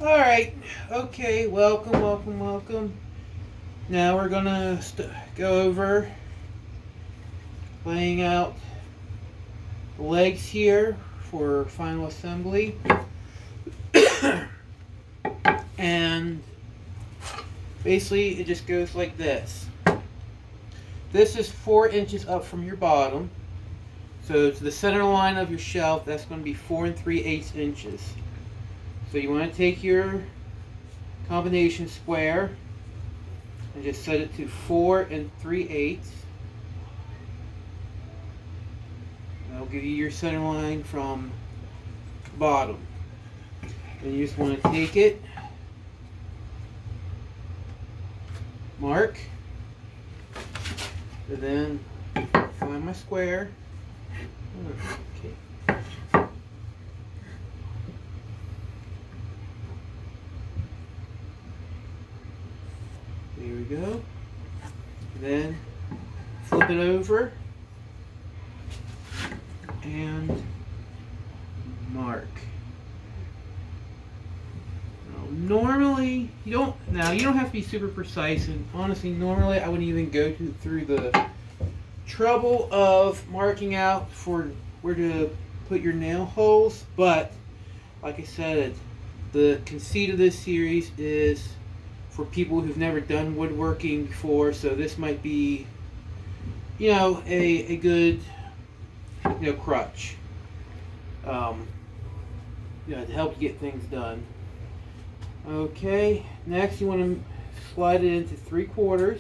Alright, okay, welcome. Now we're gonna go over laying out the legs here for final assembly. And basically it just goes like this. This is 4 inches up from your bottom. So to the center line of your shelf, that's going to be 4 3/8 inches. So you want to take your combination square and just set it to 4 3/8. That'll give you your center line from bottom. Then you just want to take it, mark, and then find my square. Okay. There we go. Then flip it over and mark. Normally, you don't have to be super precise, and honestly, normally I wouldn't even go through the trouble of marking out for where to put your nail holes. But like I said, the conceit of this series is for people who've never done woodworking before, so this might be, a good, crutch, to help you get things done. Okay, next you want to slide it into 3/4.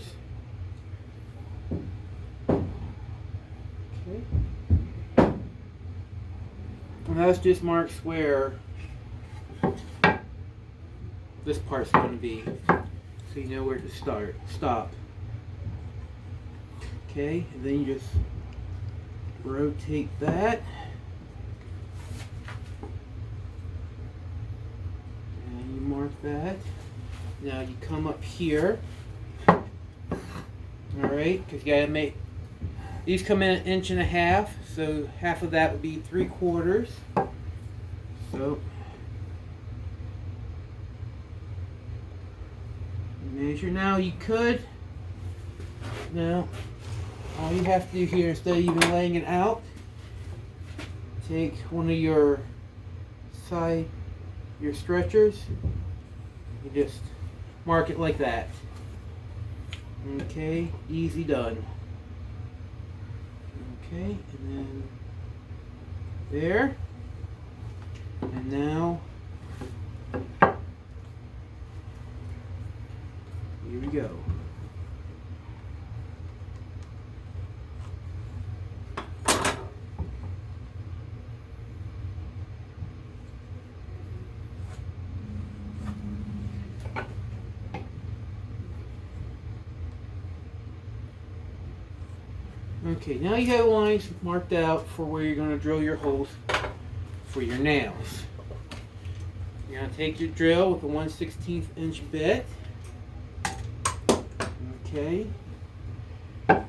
Okay. And that's just marks where this part's going to be, so you know where to stop. Okay, and then you just rotate that. And you mark that. Now you come up here. Alright, because you gotta make these come in 1.5 inches, so half of that would be 3/4. So measure. Now you could, all you have to do here, instead of even laying it out, take one of your stretchers, you just mark it like that. Okay, easy done. Okay, and then there, and now here we go. Okay, now you have lines marked out for where you're going to drill your holes for your nails. You're going to take your drill with a 1/16 inch bit. Okay. Like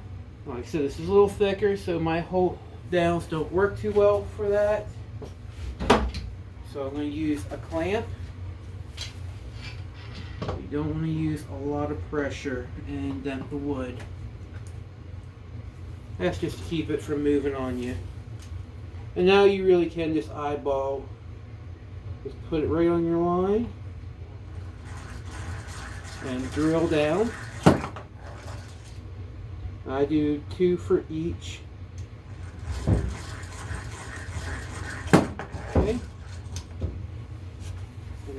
I said, this is a little thicker, so my hole downs don't work too well for that. So I'm going to use a clamp. You don't want to use a lot of pressure and dent the wood. That's just to keep it from moving on you. And now you really can just eyeball. Just put it right on your line. And drill down. I do 2 for each. Okay.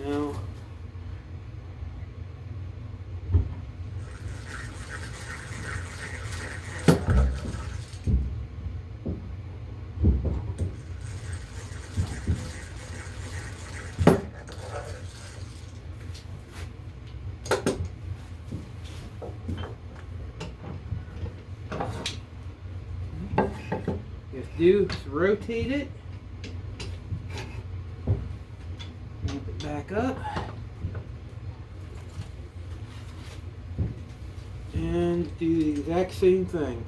Now do is rotate it, move it back up, and do the exact same thing.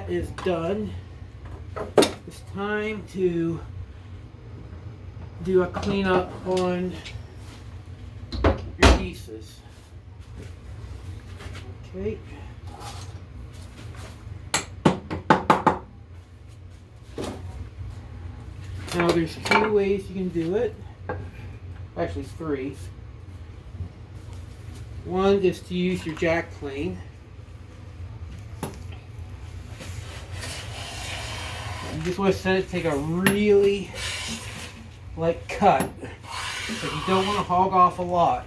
that is done, it's time to do a cleanup on your pieces. Okay. Now there's two ways you can do it. Actually, three. One is to use your jack plane. You just want to set it to take a really light cut. But you don't want to hog off a lot.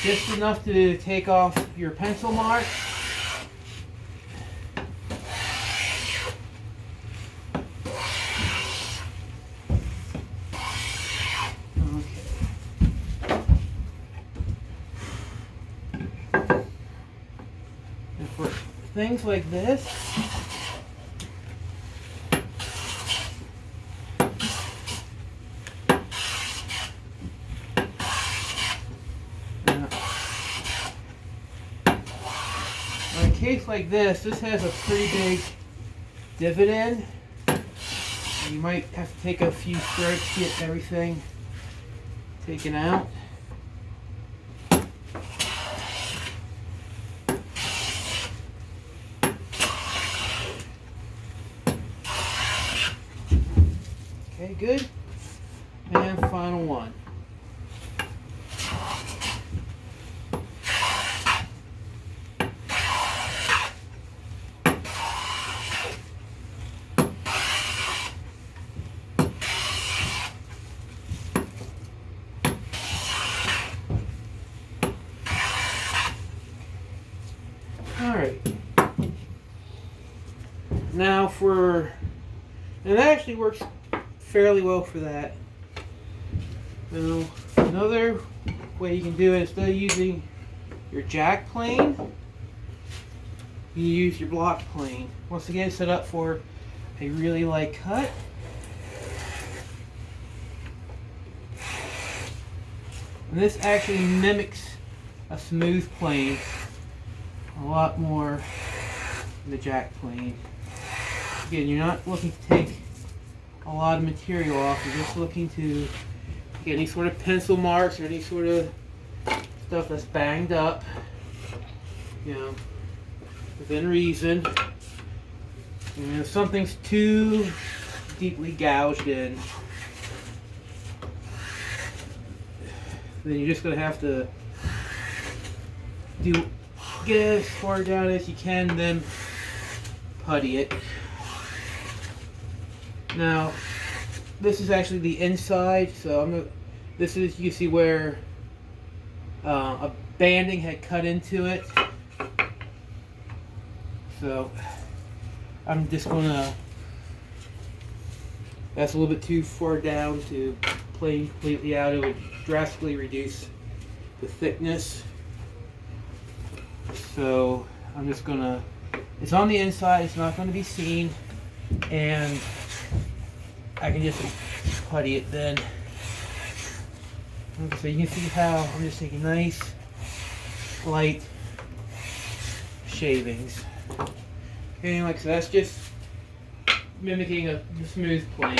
Just enough to take off your pencil marks. Things like this, in a case like this has a pretty big divot in. You might have to take a few strokes to get everything taken out. Okay, good. And final one. All right. Now and it actually works fairly well for that. Now, another way you can do it, instead of using your jack plane, you use your block plane. Once again, set up for a really light cut. And this actually mimics a smooth plane a lot more than the jack plane. Again, you're not looking to take a lot of material off. You're just looking to get any sort of pencil marks or any sort of stuff that's banged up, you know, within reason. And if something's too deeply gouged in, then you're just going to have to get as far down as you can, then putty it. Now, this is actually the inside, so this is, you can see where a banding had cut into it. So I'm just gonna, that's a little bit too far down to plane completely out. It would drastically reduce the thickness. So I'm just gonna, it's on the inside, it's not going to be seen, and I can just putty it then. Okay, so you can see how I'm just taking nice, light shavings. Okay, like so, that's just mimicking a smooth plane.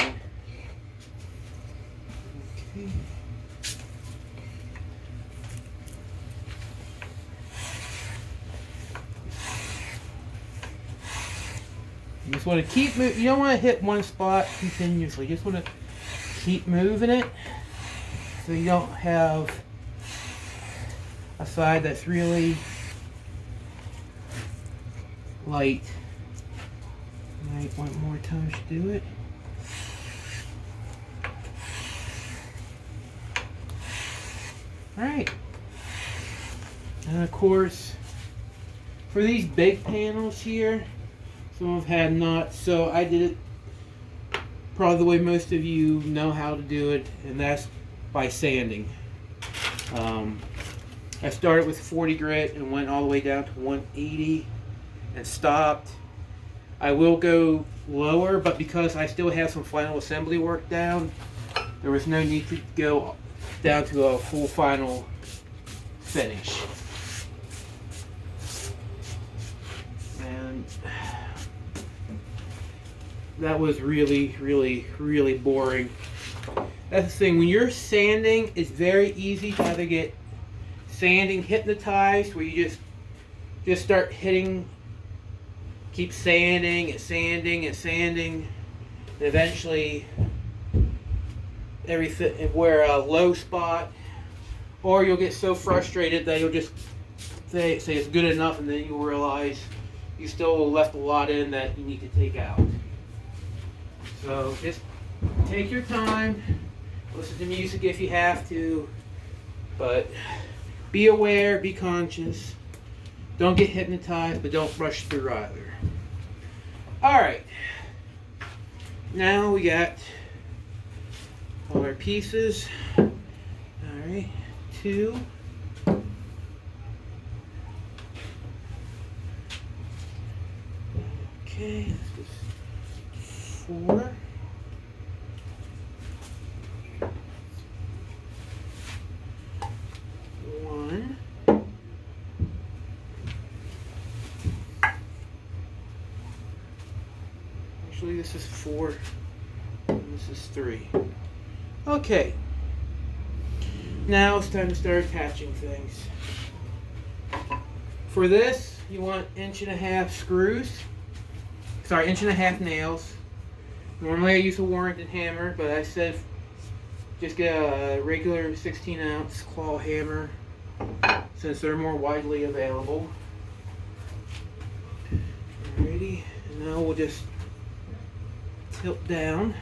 Okay. You just want to keep moving. You don't want to hit one spot continuously. You just want to keep moving it so you don't have a side that's really light. Might want more time to do it. Alright. And of course, for these big panels here, some have had knots, so I did it probably the way most of you know how to do it, and that's by sanding. I started with 40 grit and went all the way down to 180 and stopped. I will go lower, but because I still have some final assembly work down, there was no need to go down to a full final finish. And that was really, really, really boring. That's the thing. When you're sanding, it's very easy to either get sanding hypnotized, where you just start hitting, keep sanding and sanding and sanding, and eventually everything wear a low spot, or you'll get so frustrated that you'll just say it's good enough, and then you'll realize you still left a lot in that you need to take out. So just take your time, listen to music if you have to, but be aware, be conscious. Don't get hypnotized, but don't rush through either. Alright, now we got all our pieces. Alright, 2. Okay, this is 4. Actually, this is 4, and this is 3. Okay, now it's time to start attaching things. For this, you want 1.5" screws. Sorry, 1.5" nails. Normally I use a Warrington hammer, but I said just get a regular 16-ounce claw hammer, since they're more widely available. Alrighty, and now we'll just tilt down.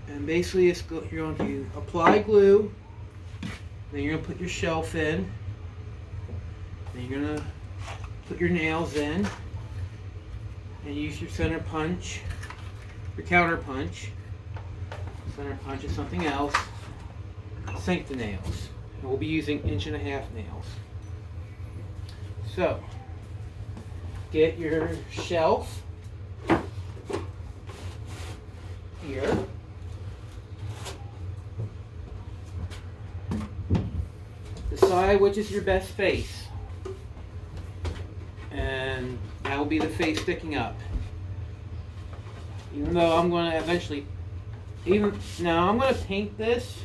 And basically you're going to apply glue, then you're going to put your shelf in, then you're going to put your nails in, and use your center punch, your counter punch. Center punch is something else. Sink the nails. And we'll be using 1.5" nails. So, get your shelf here. Decide which is your best face. And that will be the face sticking up. Even though I'm going to eventually, I'm going to paint this.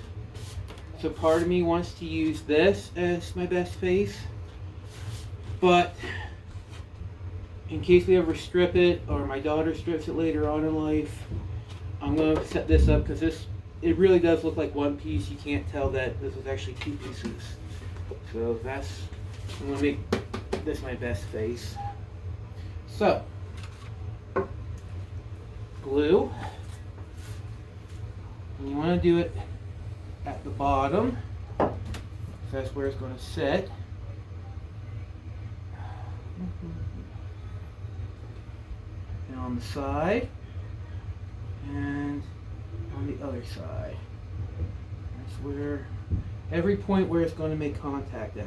So part of me wants to use this as my best face. But in case we ever strip it, or my daughter strips it later on in life, I'm going to set this up, because it really does look like one piece. You can't tell that this is actually 2 pieces. So I'm going to make this my best face. So, glue. And you want to do it at the bottom, so that's where it's going to sit. And on the side, and on the other side. That's where, every point where it's going to make contact at.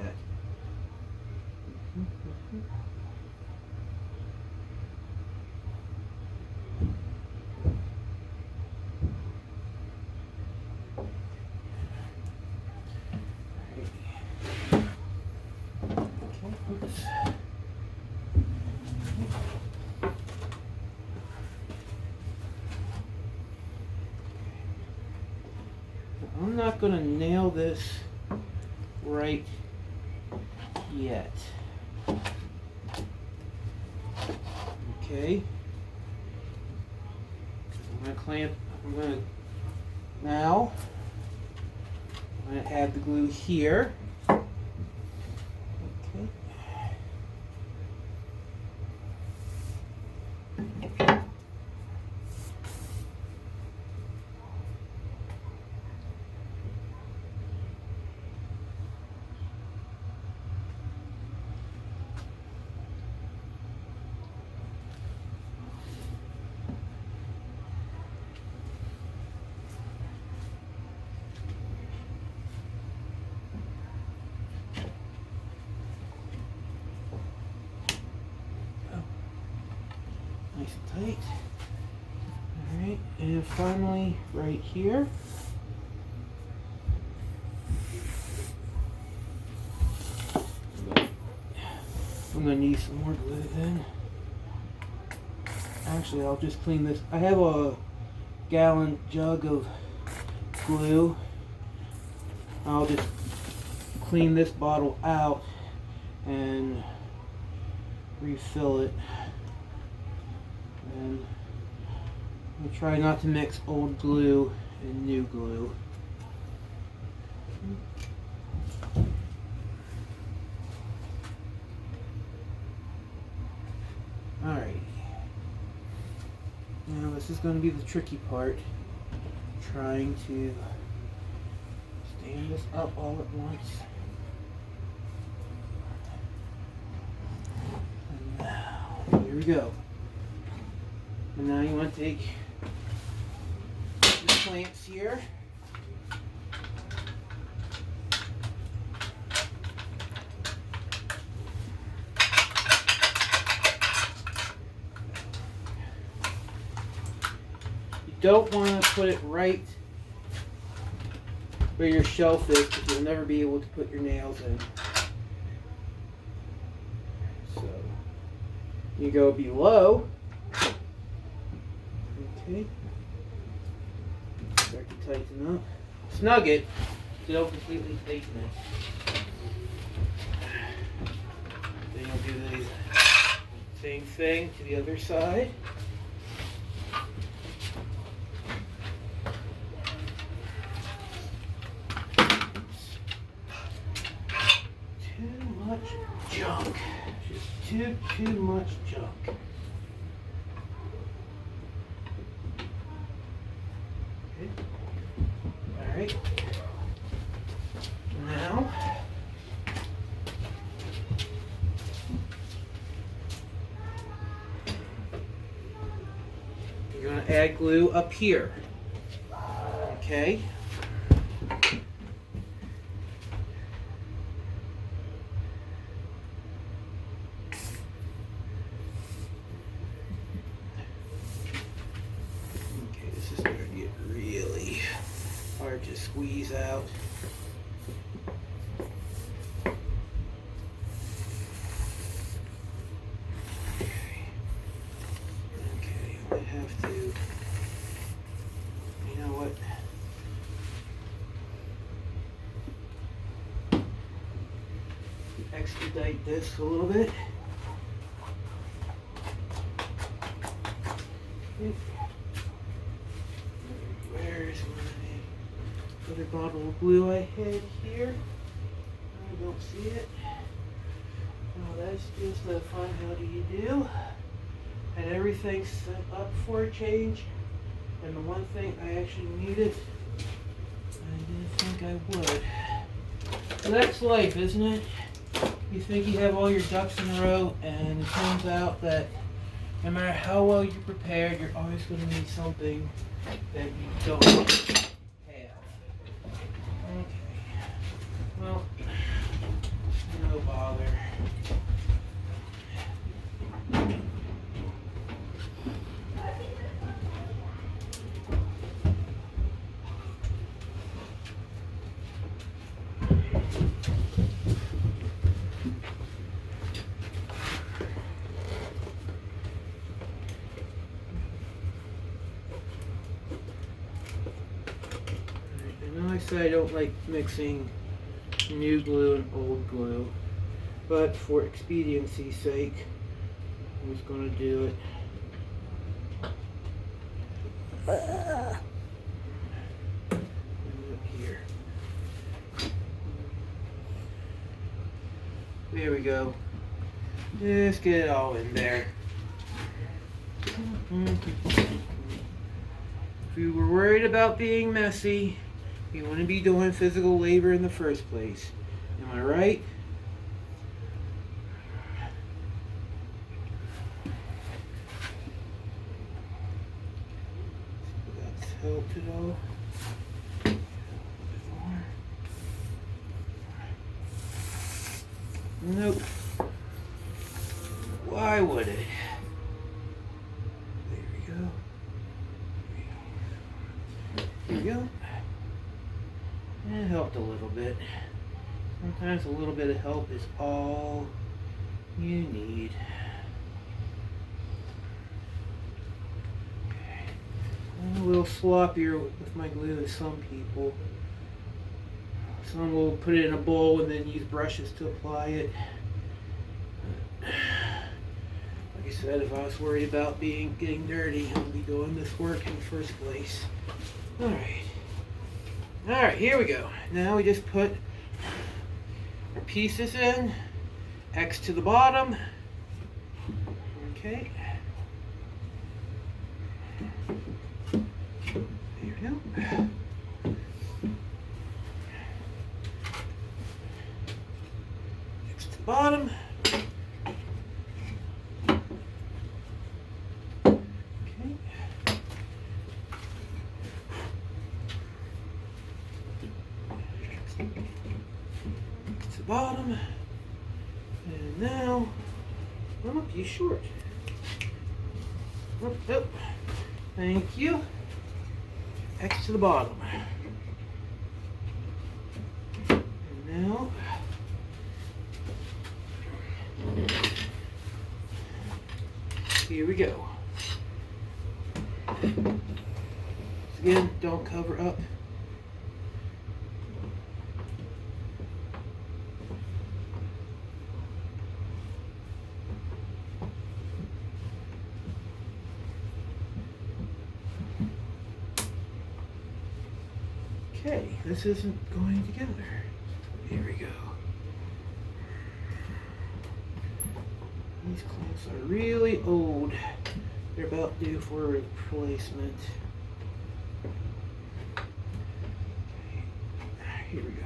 I'm not going to nail this right yet. Okay. I'm going to clamp, now, I'm going to add the glue here. Okay. Nice and tight. Alright, and finally right here. I'm gonna need some more glue then. Actually, I'll just clean this. I have a gallon jug of glue. I'll just clean this bottle out and refill it. And I'll try not to mix old glue and new glue. Alright. Now this is going to be the tricky part. Trying to stand this up all at once. And now, here we go. And now you want to take the clamps here. Don't want to put it right where your shelf is because you'll never be able to put your nails in. So you go below. Okay. Start to tighten up. Snug it. Don't completely tighten it. Then you'll do the same thing to the other side. Junk. Just too much junk. Okay. Alright. Now you're going to add glue up here. Okay. Hard to squeeze out. Okay, I have to, you know what? Expedite this a little bit. Where's my other bottle of glue I had here? I don't see it. Oh, that's just a fun how do you do. And everything's set up for a change. And the one thing I actually needed, I didn't think I would. So that's life, isn't it? You think you have all your ducks in a row, and it turns out that no matter how well you're prepared, you're always going to need something that you don't have. Okay. Well, no bother. I said I don't like mixing new glue and old glue, but for expediency's sake, I'm just going to do it. Here. There we go. Just get it all in there. If you were worried about being messy, you want to be doing physical labor in the first place. Am I right? That's helped it all. Nope. Why would it? There we go. There we go. It helped a little bit. Sometimes a little bit of help is all you sloppier with my glue than some people. Some will put it in a bowl and then use brushes to apply it. Like I said, if I was worried about getting dirty, I would be doing this work in the first place. Alright. Alright, here we go. Now we just put our pieces in. X to the bottom. Okay. There we go. X to the bottom. To the bottom. And now, oh, you short. Oh, oh. Thank you. X to the bottom. And now, here we go. Again, don't cover up. Okay, this isn't going together. Here we go. These clamps are really old. They're about due for a replacement. Okay, here we go.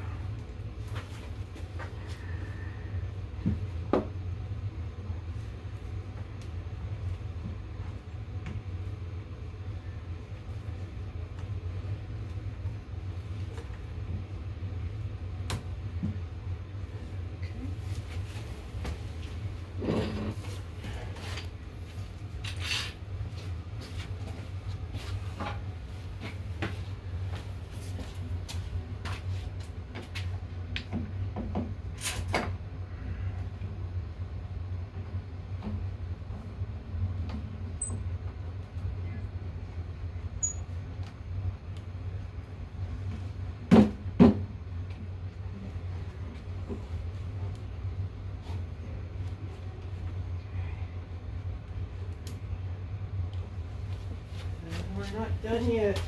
We're not done yet.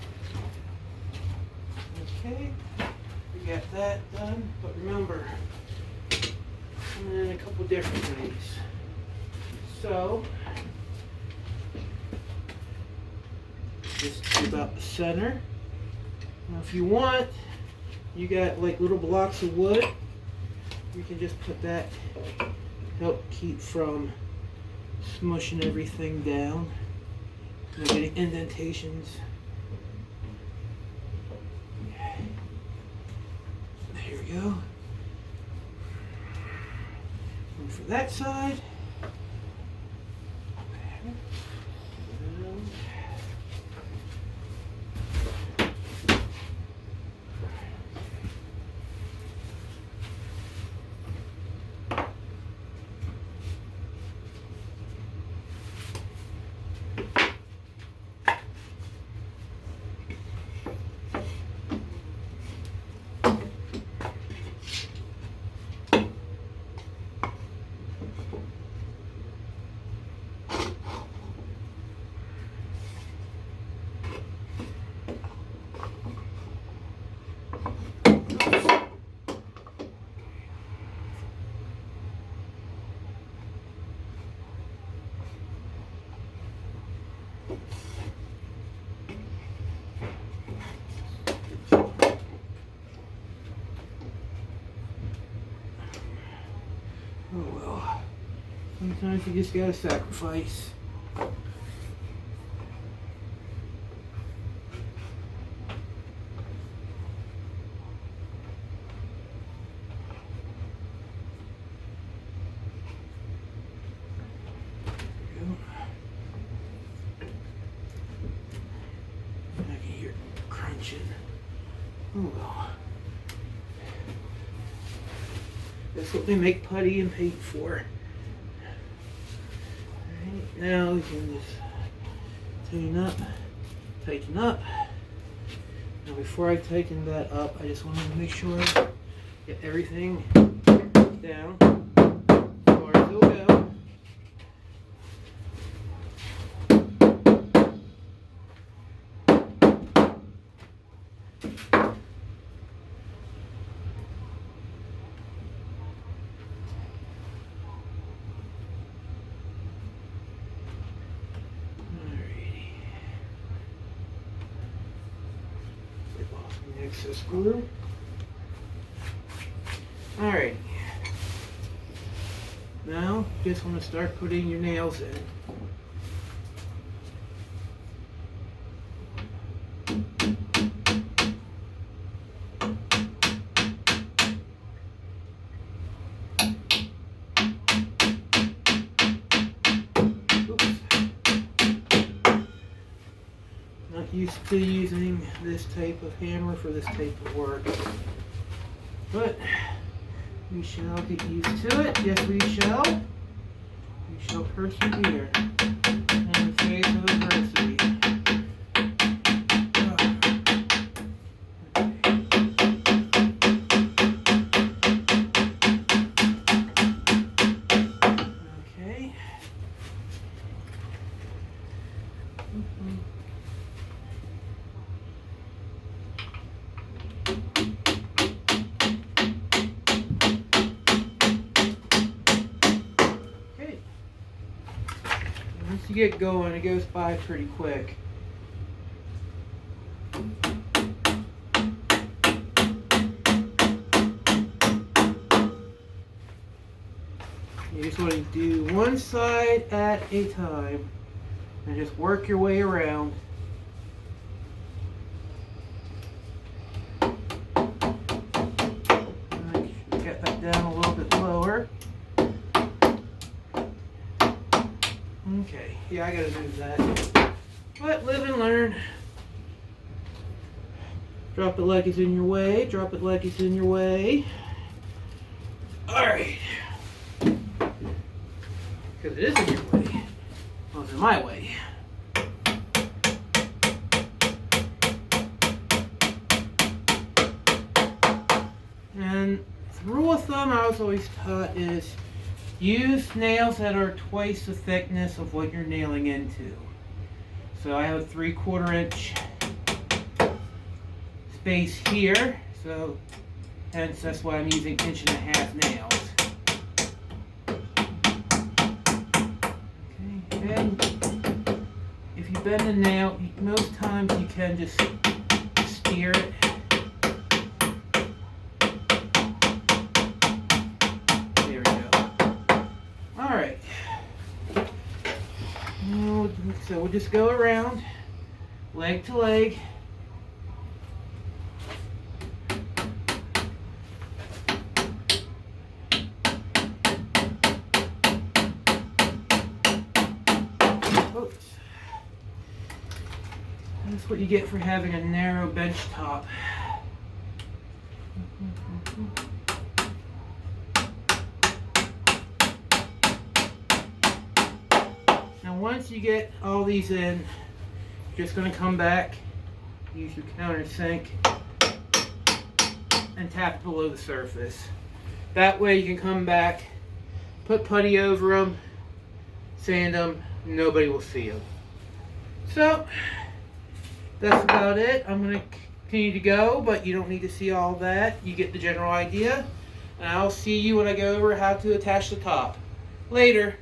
Okay, we got that done, but remember, coming in a couple different ways. So, just to about the center. Now if you want, you got like little blocks of wood, you can just put that, help keep from smushing everything down. Not getting indentations. Here we go. And for that side. Oh well, sometimes you just gotta sacrifice. I can hear it crunching. Oh well. That's what they make putty and paint for. Alright, now we can just tighten up tighten up. Now before I tighten that up, I just want to make sure I get everything down as far as it'll go. Excess glue. Alright. Now, just want to start putting your nails in. Used to using this type of hammer for this type of work, but we shall get used to it. Yes, we shall. We shall persevere in the face of adversity. Okay. Once you get going, it goes by pretty quick. You just want to do one side at a time and just work your way around. Get that down a little bit lower. Okay, yeah, I gotta move that. But live and learn. Drop it like it's in your way. Drop it like it's in your way. Alright. Because it is in your way. Well, it's in my way. And the rule of thumb I was always taught is use nails that are twice the thickness of what you're nailing into. So I have a 3/4 inch space here, so hence that's why I'm using 1.5 inch nails. Okay, and if you bend the nail, most times you can just steer it. So we'll just go around, leg to leg. Oops. That's what you get for having a narrow bench top. Once you get all these in, you're just going to come back, use your countersink, and tap below the surface. That way you can come back, put putty over them, sand them, nobody will see them. So, that's about it. I'm going to continue to go, but you don't need to see all that. You get the general idea. And I'll see you when I go over how to attach the top. Later.